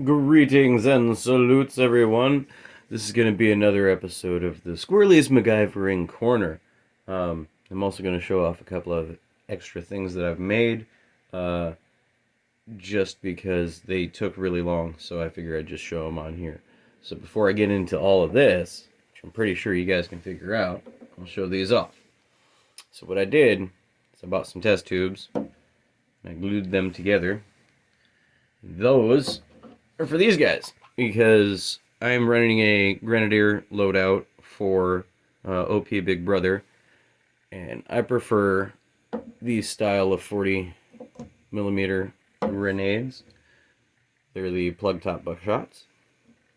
Greetings and salutes, everyone. This is going to be another episode of the Squirrely's MacGyvering Corner. I'm also going to show off a couple of extra things that I've made, uh, just because they took really long, so I figure I'd just show them on here. So before I get into all of this, which I'm pretty sure you guys can figure out, I'll show these off. So what I did is I bought some test tubes, and I glued them together. Those are for these guys because I'm running a Grenadier loadout for OP Big Brother, and I prefer these style of 40 millimeter grenades. They're the plug top buckshots.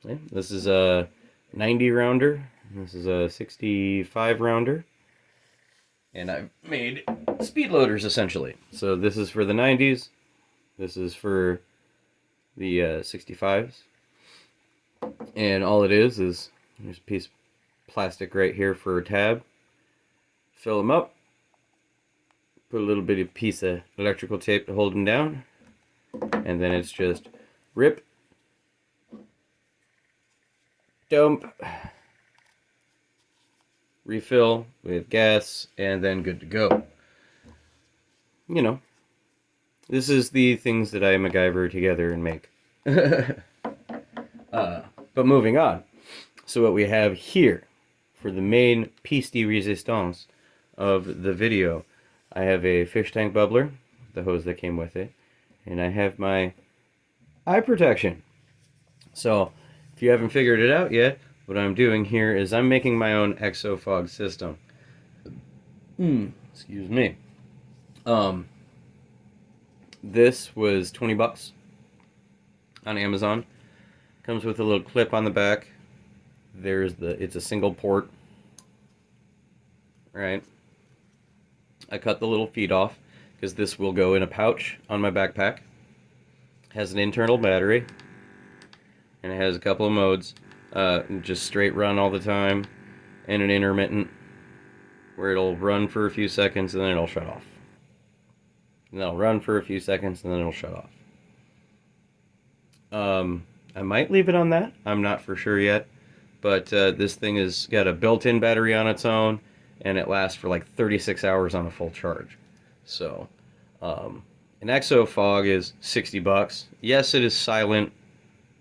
Okay. This is a 90 rounder. This is a 65 rounder. And I've made speed loaders essentially. So this is for the 90s. This is for the 65s. And all it is there's a piece of plastic right here for a tab. Fill them up. Put a little bit of piece of electrical tape to hold them down. And then it's just rip, dump, refill with gas, and then good to go. You know, this is the things that I MacGyver together and make. But moving on. So what we have here for the main piece de resistance of the video, I have a fish tank bubbler, the hose that came with it, and I have my eye protection. So if you haven't figured it out yet, what I'm doing here is I'm making my own exo fog system. Excuse me. This was 20 bucks on Amazon. Comes with a little clip on the back. It's a single port, right? I cut the little feet off because this will go in a pouch on my backpack. Has an internal battery, and it has a couple of modes. Just straight run all the time, and an intermittent, where it'll run for a few seconds and then it'll shut off. And then it'll run for a few seconds and then it'll shut off. I might leave it on that. I'm not for sure yet. But this thing has got a built-in battery on its own, and it lasts for like 36 hours on a full charge. So, an Exo Fog is 60 bucks. Yes, it is silent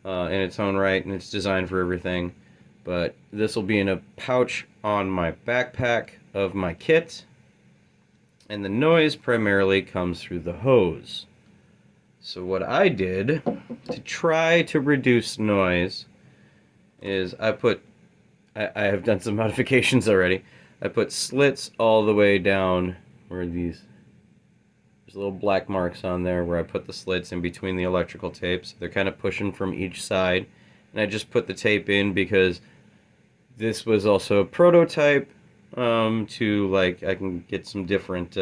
in its own right, and it's designed for everything. But this will be in a pouch on my backpack of my kit, and the noise primarily comes through the hose. So what I did to try to reduce noise is I have done some modifications already. I put slits all the way down where there's little black marks on there where I put the slits in between the electrical tapes. They're kind of pushing from each side. And I just put the tape in because this was also a prototype I can get some different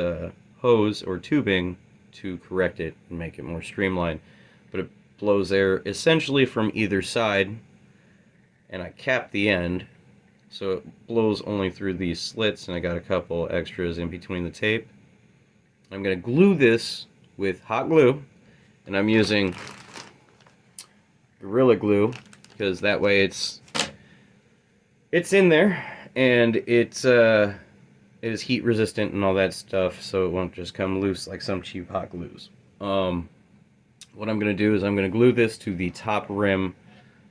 hose or tubing to correct it and make it more streamlined. But it blows air essentially from either side, and I cap the end so it blows only through these slits, and I got a couple extras in between the tape. I'm going to glue this with hot glue, and I'm using Gorilla Glue because that way it's in there, and it is heat resistant and all that stuff, so it won't just come loose like some cheap hot glues. What I'm going to do is I'm going to glue this to the top rim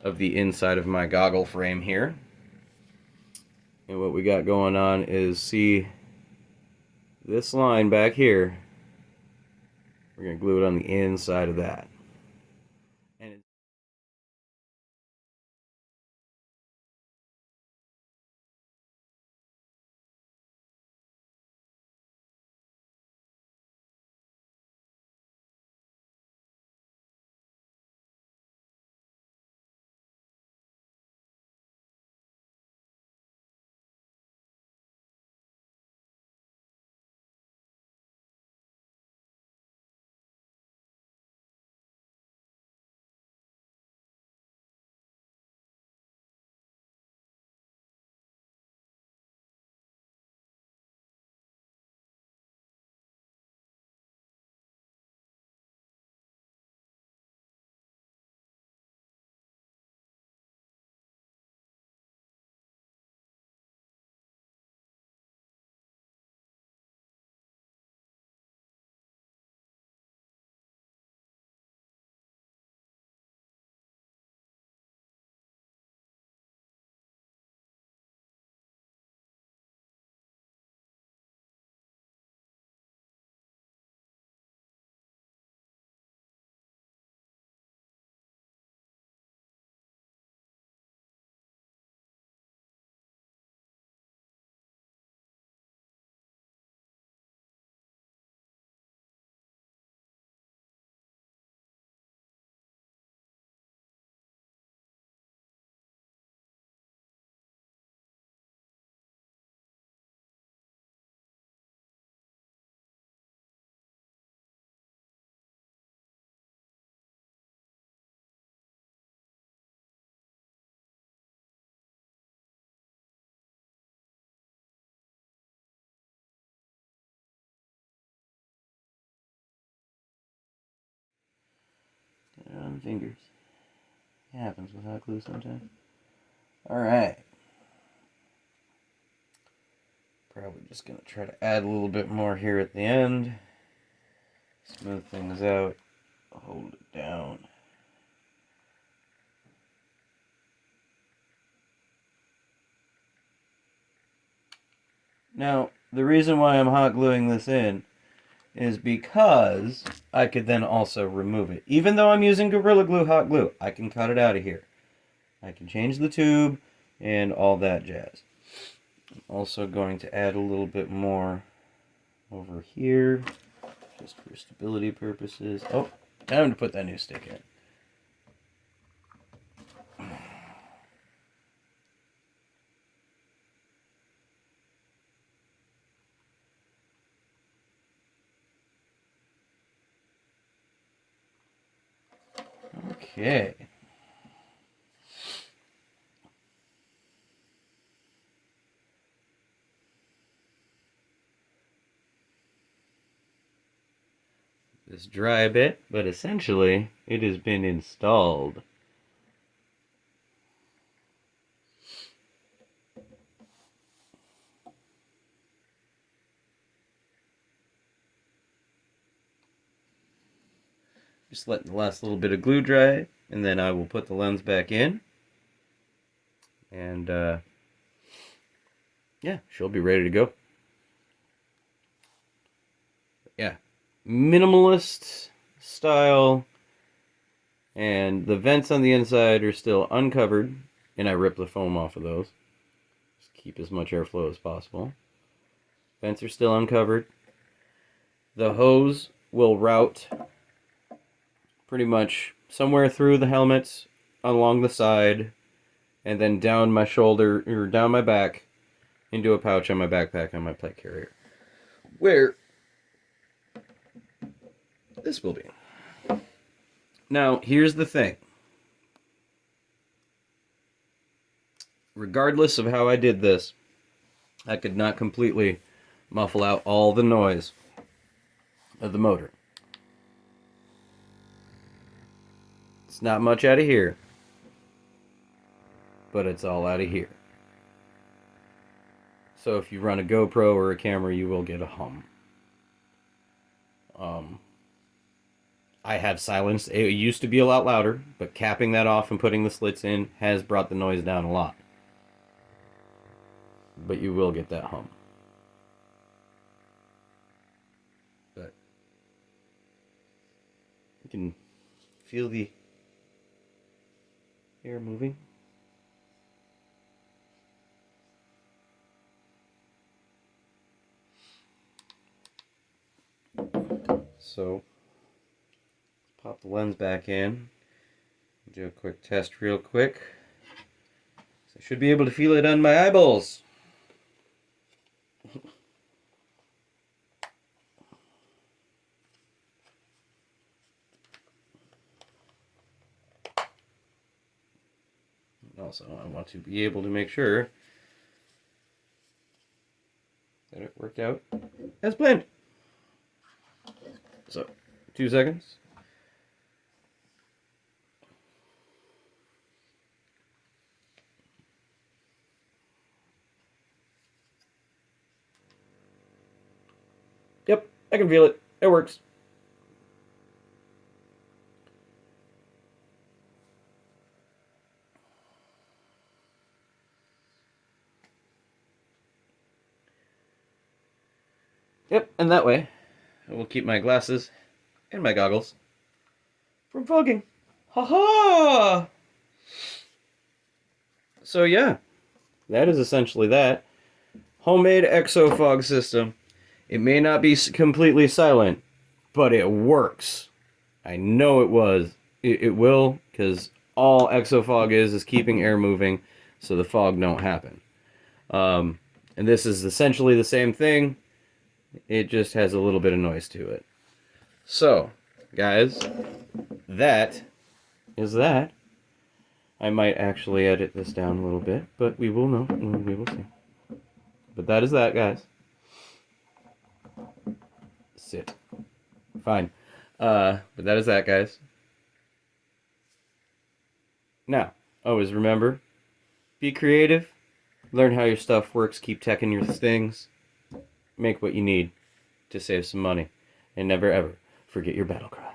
of the inside of my goggle frame here. And what we got going on is, see this line back here, we're going to glue it on the inside of that. And my fingers. It happens with hot glue sometimes. Alright. Probably just going to try to add a little bit more here at the end. Smooth things out. Hold it down. Now, the reason why I'm hot gluing this in is because I could then also remove it. Even though I'm using Gorilla Glue hot glue, I can cut it out of here. I can change the tube and all that jazz. I'm also going to add a little bit more over here, just for stability purposes. Oh, time to put that new stick in. Okay. This dry a bit, but essentially it has been installed. Just let the last little bit of glue dry, and then I will put the lens back in. And yeah, she'll be ready to go. Yeah, minimalist style, and the vents on the inside are still uncovered, and I rip the foam off of those. Just keep as much airflow as possible. Vents are still uncovered. The hose will route pretty much somewhere through the helmets, along the side, and then down my shoulder, or down my back, into a pouch on my backpack on my plate carrier, where this will be. Now, here's the thing. Regardless of how I did this, I could not completely muffle out all the noise of the motor. It's not much out of here, but it's all out of here. So if you run a GoPro or a camera, you will get a hum. I have silenced. It used to be a lot louder, but capping that off and putting the slits in has brought the noise down a lot. But you will get that hum. But you can feel the air moving. So, pop the lens back in. Do a quick test real quick. I should be able to feel it on my eyeballs. Also, I want to be able to make sure that it worked out as planned. So, 2 seconds. Yep, I can feel it. It works. Yep, and that way I will keep my glasses and my goggles from fogging. Ha-ha! So yeah, that is essentially that. Homemade exo fog system. It may not be completely silent, but it works. I know it was. It will, because all exofog is keeping air moving so the fog don't happen. And this is essentially the same thing. It just has a little bit of noise to it. So, guys, that is that. I might actually edit this down a little bit, but we will know. We will see. But that is that, guys. Sit. Fine. But that is that, guys. Now, always remember, be creative, learn how your stuff works, keep teching your things, make what you need to save some money, and never ever forget your battle cry.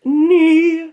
Kneel.